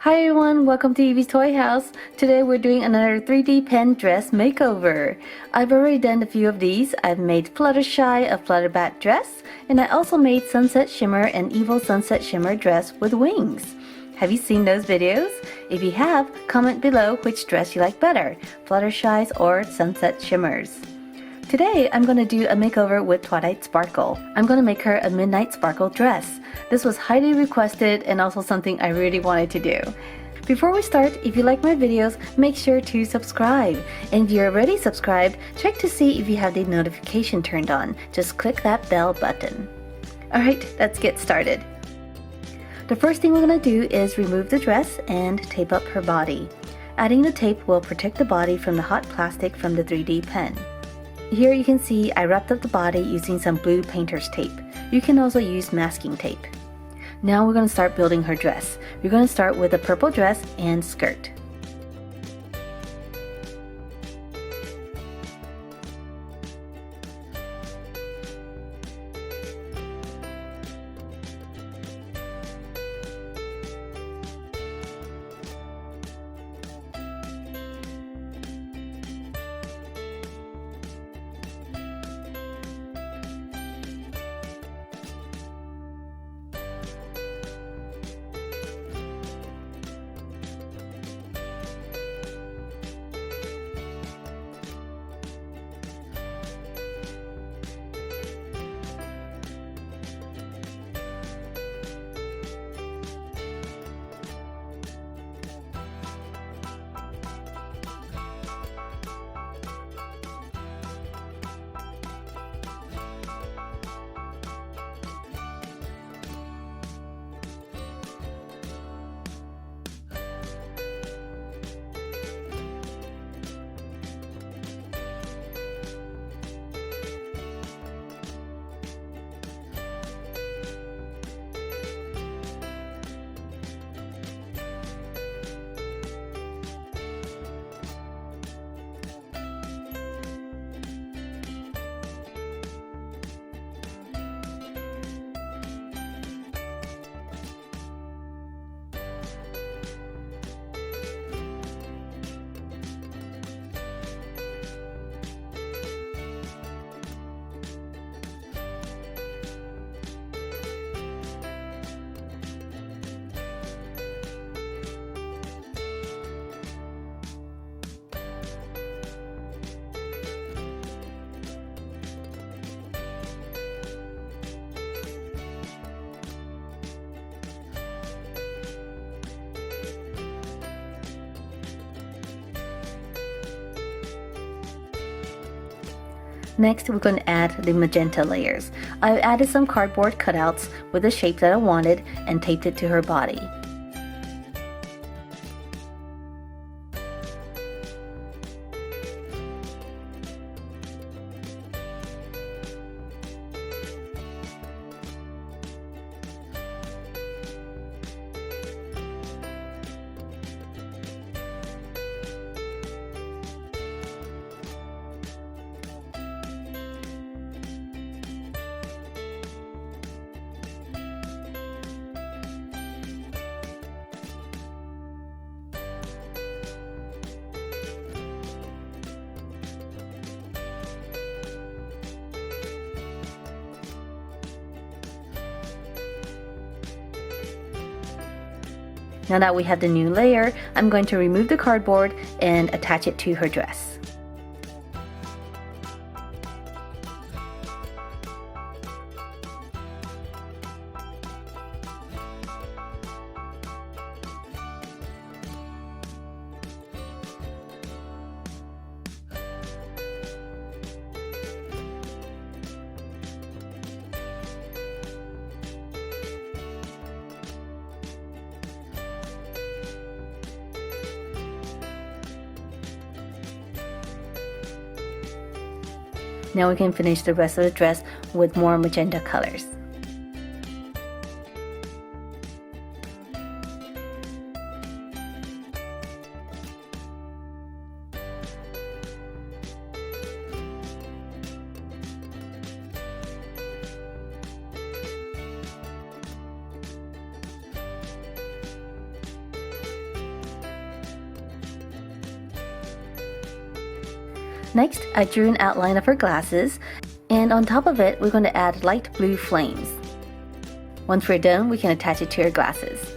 Hi everyone, welcome to Evie's Toy House. Today we're doing another 3D pen dress makeover. I've already done a few of these. I've made Fluttershy a Flutterbat dress, and I also made Sunset Shimmer an Evil Sunset Shimmer dress with wings. Have you seen those videos? If you have, comment below which dress you like better, Fluttershy's or Sunset Shimmer's. Today, I'm going to do a makeover with Twilight Sparkle. I'm going to make her a Midnight Sparkle dress. This was highly requested and also something I really wanted to do. Before we start, if you like my videos, make sure to subscribe. And if you're already subscribed, check to see if you have the notification turned on. Just click that bell button. Alright, let's get started. The first thing we're going to do is remove the dress and tape up her body. Adding the tape will protect the body from the hot plastic from the 3D pen. Here you can see I wrapped up the body using some blue painter's tape. You can also use masking tape. Now we're going to start building her dress. We're going to start with a purple dress and skirt. Next, we're going to add the magenta layers. I've added some cardboard cutouts with the shape that I wanted and taped it to her body. Now that we have the new layer, I'm going to remove the cardboard and attach it to her dress. Now we can finish the rest of the dress with more magenta colors. Next, I drew an outline of her glasses, and on top of it, we're going to add light blue flames. Once we're done, we can attach it to her glasses.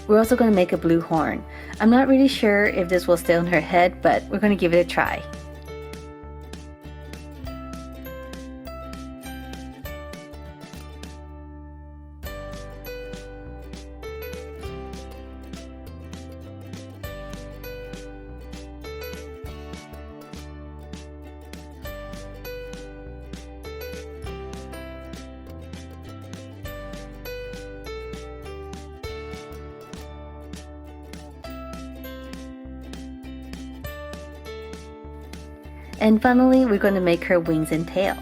We're also going to make a blue horn. I'm not really sure if this will stay on her head, but we're going to give it a try. And finally, we're going to make her wings and tail.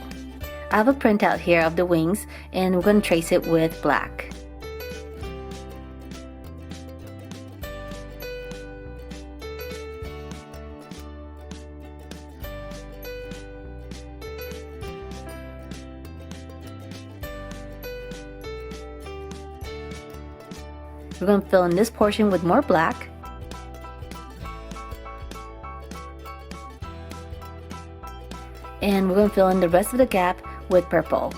I have a printout here of the wings, and we're going to trace it with black. We're going to fill in this portion with more black. And we're going to fill in the rest of the gap with purple.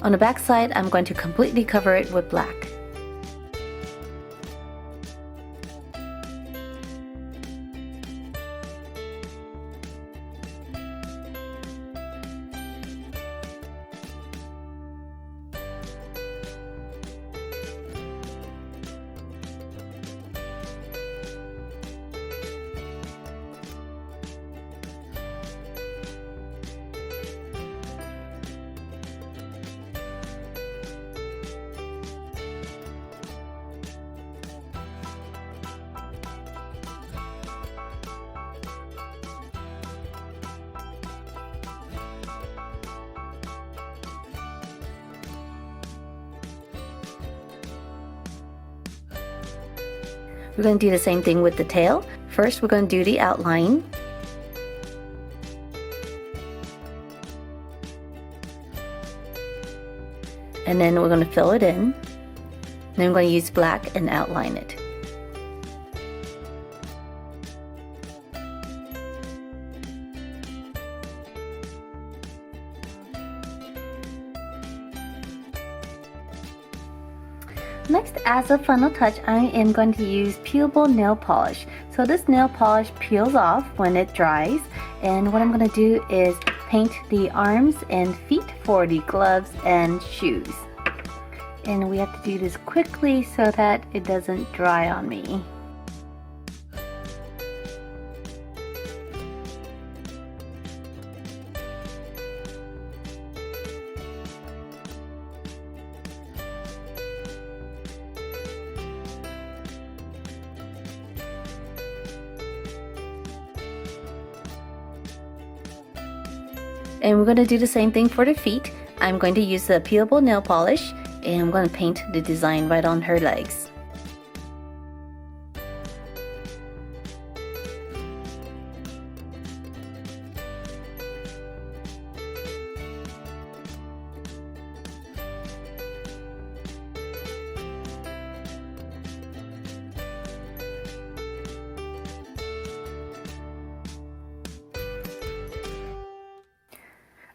On the back side, I'm going to completely cover it with black. We're going to do the same thing with the tail. First, we're going to do the outline. And then we're going to fill it in. Then we're going to use black and outline it. Next, as a final touch, I am going to use peelable nail polish. So this nail polish peels off when it dries, and what I'm going to do is paint the arms and feet for the gloves and shoes. And we have to do this quickly so that it doesn't dry on me. And we're going to do the same thing for the feet. I'm going to use the peelable nail polish and I'm going to paint the design right on her legs.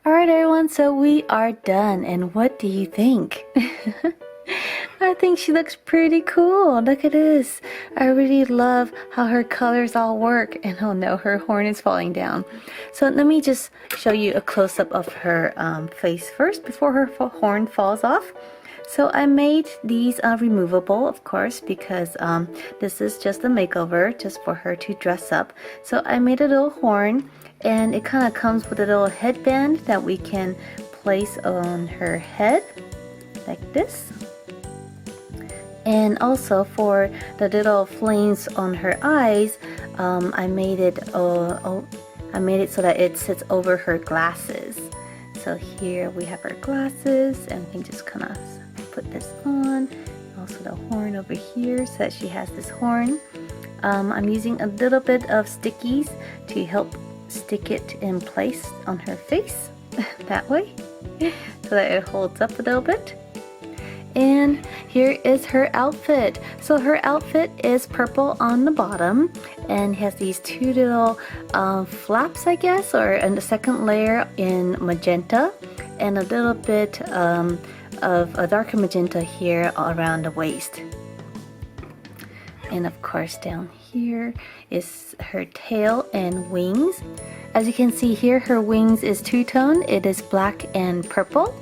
Alright everyone, so we are done, and what do you think? I think she looks pretty cool. Look at this. I really love how her colors all work, and oh no, her horn is falling down. So let me just show you a close-up of her face first before her horn falls off. So I made these removable, of course, because this is just a makeover just for her to dress up. So I made a little horn, and it kind of comes with a little headband that we can place on her head like this. And also for the little flames on her eyes, I made it so that it sits over her glasses. So here we have her glasses, and we can just kind of put this on. Also the horn over here, so that she has this horn. I'm using a little bit of stickies to help stick it in place on her face that way, so that it holds up a little bit. And here is her outfit. So her outfit is purple on the bottom and has these two little flaps, I guess, or in the second layer in magenta, and a little bit of a darker magenta here around the waist. And of course down here is her tail and wings. As you can see here, her wings is two-tone. It is black and purple.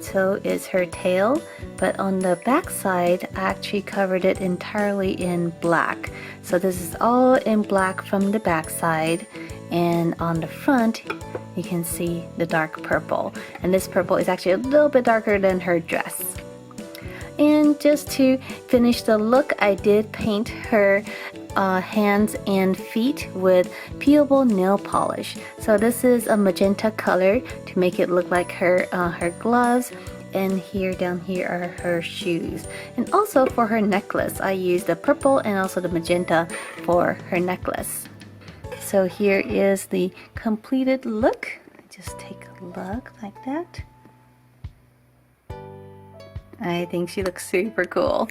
So is her tail, but on the back side I actually covered it entirely in black. So this is all in black from the back side, and on the front you can see the dark purple, and this purple is actually a little bit darker than her dress. And just to finish the look, I did paint her hands and feet with peelable nail polish. So this is a magenta color to make it look like her gloves, and here down here are her shoes. And also for her necklace, I used the purple and also the magenta for her necklace. So here is the completed look. Just take a look like that. I think she looks super cool.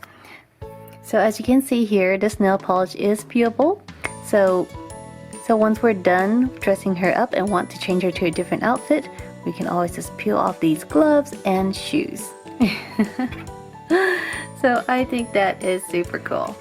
So as you can see here, this nail polish is peelable. So once we're done dressing her up and want to change her to a different outfit, we can always just peel off these gloves and shoes. So I think that is super cool.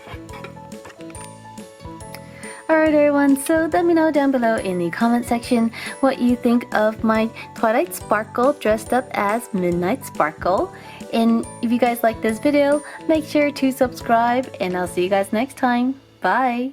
Alright everyone, so let me know down below in the comment section what you think of my Twilight Sparkle dressed up as Midnight Sparkle. And if you guys like this video, make sure to subscribe, and I'll see you guys next time. Bye!